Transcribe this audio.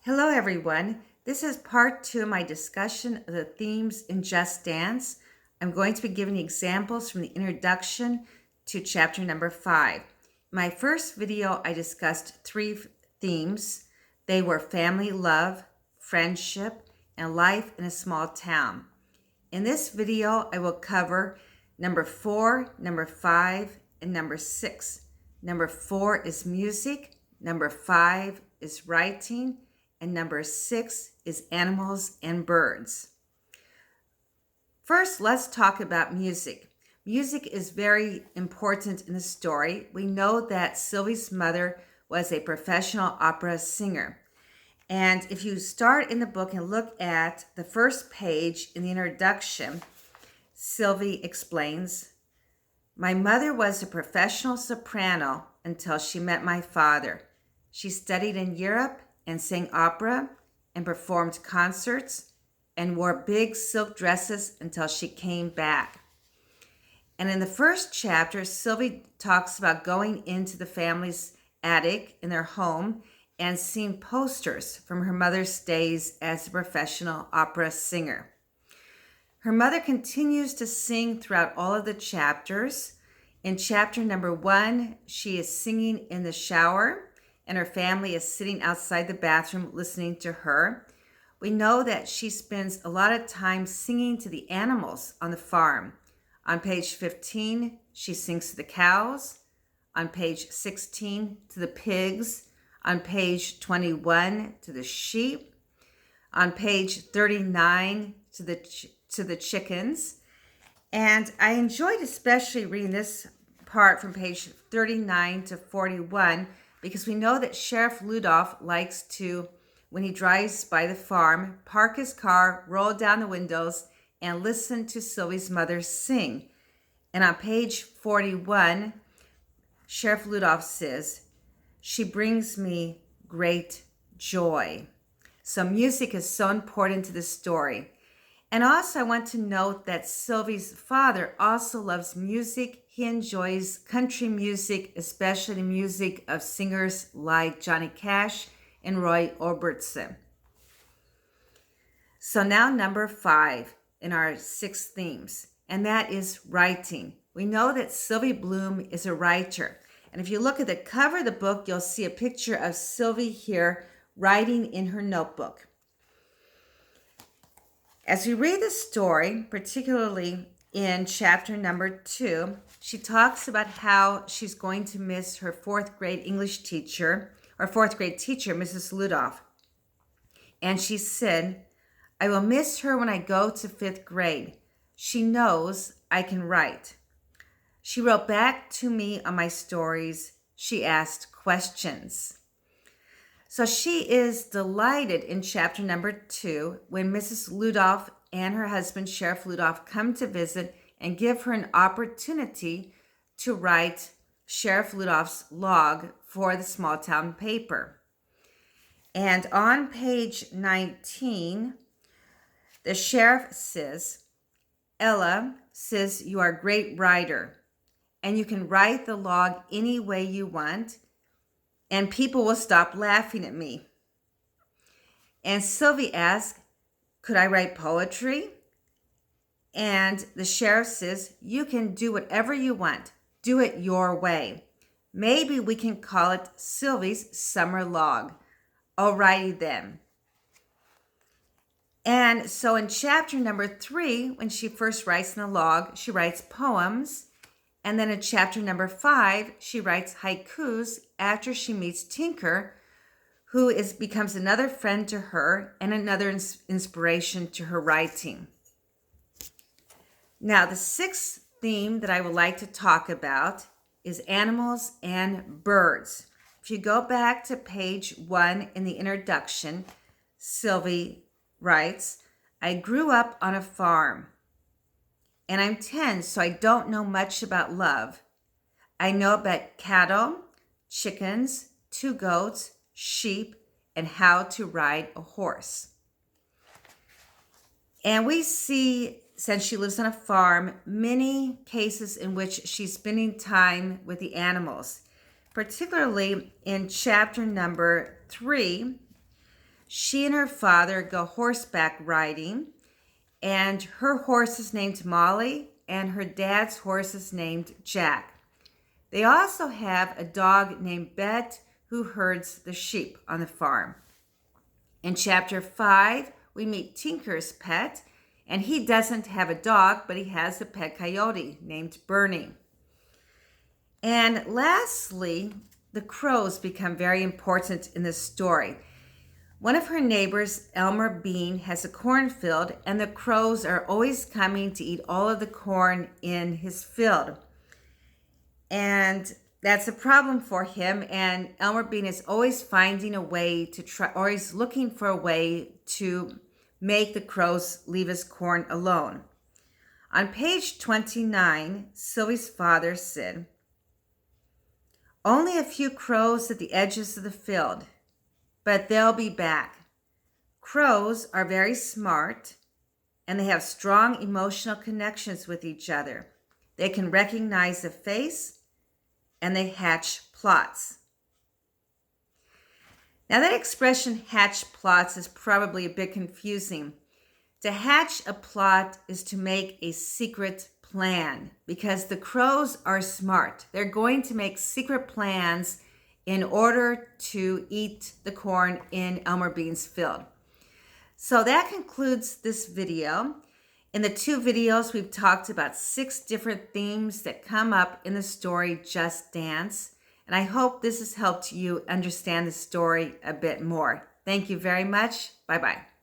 Hello, everyone. This is part two of my discussion of the themes in Just Dance. I'm going to be giving examples from the introduction to chapter number 5. In my first video, I discussed three themes. They were family love, friendship, and life in a small town. In this video, I will cover number 4, number 5, and number 6. Number 4 is music, number 5 is writing, and number 6 is animals and birds. First, let's talk about music. Music is very important in the story. We know that Sylvie's mother was a professional opera singer. And if you start in the book and look at the first page in the introduction, Sylvie explains, "My mother was a professional soprano until she met my father. She studied in Europe and sang opera and performed concerts and wore big silk dresses until she came back." And in the first chapter, Sylvie talks about going into the family's attic in their home and seeing posters from her mother's days as a professional opera singer. Her mother continues to sing throughout all of the chapters. In chapter number 1, she is singing in the shower, and her family is sitting outside the bathroom listening to her. We know that she spends a lot of time singing to the animals on the farm. On page 15, she sings to the cows. On page 16, to the pigs. On page 21, to the sheep. On page 39, to the chickens. And I enjoyed especially reading this part from page 39 to 41 because we know that Sheriff Ludolph likes to, when he drives by the farm, park his car, roll down the windows, and listen to Sylvie's mother sing. And on page 41, Sheriff Ludolph says, "She brings me great joy." So music is so important to the story. And also I want to note that Sylvie's father also loves music. He enjoys country music, especially the music of singers like Johnny Cash and Roy Orbison. So now number 5 in our 6 themes, and that is writing. We know that Sylvie Bloom is a writer. And if you look at the cover of the book, you'll see a picture of Sylvie here writing in her notebook. As we read the story, particularly in chapter number 2, she talks about how she's going to miss her 4th grade English teacher, or 4th grade teacher, Mrs. Ludolph. And she said, "I will miss her when I go to 5th grade. She knows I can write." She wrote back to me on my stories. She asked questions. So she is delighted in chapter number 2 when Mrs. Ludolph and her husband, Sheriff Ludolph, come to visit and give her an opportunity to write Sheriff Ludolph's log for the small town paper. And on page 19, the sheriff says, "Ella says you are a great writer, and you can write the log any way you want, and people will stop laughing at me." And Sylvie asked, "Could I write poetry?" And the sheriff says, "You can do whatever you want. Do it your way. Maybe we can call it Sylvie's summer log." Alrighty then. And so in chapter number 3, when she first writes in the log, she writes poems. And then in chapter number 5, she writes haikus after she meets Tinker, who becomes another friend to her and another inspiration to her writing. Now, the 6th theme that I would like to talk about is animals and birds. If you go back to page 1 in the introduction, Sylvie writes, "I grew up on a farm. And I'm 10, so I don't know much about love. I know about cattle, chickens, 2 goats, sheep, and how to ride a horse." And we see, since she lives on a farm, many cases in which she's spending time with the animals. Particularly in chapter number 3, She and her father go horseback riding, and her horse is named Molly, and her dad's horse is named Jack. They also have a dog named Bet who herds the sheep on the farm. In chapter 5, we meet Tinker's pet, and he doesn't have a dog, but he has a pet coyote named Bernie. And lastly, the crows become very important in this story. One of her neighbors, Elmer Bean, has a cornfield, and the crows are always coming to eat all of the corn in his field. And that's a problem for him, and Elmer Bean is always finding a way to try, or he's looking for a way to make the crows leave his corn alone. On page 29, Sylvie's father said, "Only a few crows at the edges of the field, but they'll be back. Crows are very smart, and they have strong emotional connections with each other. They can recognize a face, and they hatch plots." Now that expression, hatch plots, is probably a bit confusing. To hatch a plot is to make a secret plan, because the crows are smart. They're going to make secret plans in order to eat the corn in Elmer Bean's field. So that concludes this video. In the 2 videos, we've talked about 6 different themes that come up in the story Just Dance. And I hope this has helped you understand the story a bit more. Thank you very much. Bye-bye.